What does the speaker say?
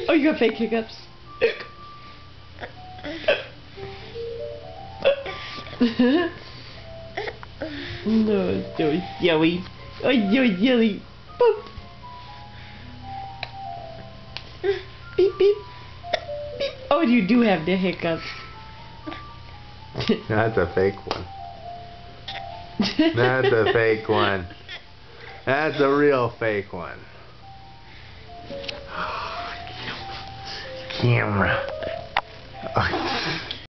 Oh, you got fake hiccups. No, it's so silly. Oh, so silly. Boop. Beep, beep. Beep. Oh, you do have the hiccups. That's a fake one. That's a fake one. That's a real fake one. Camera.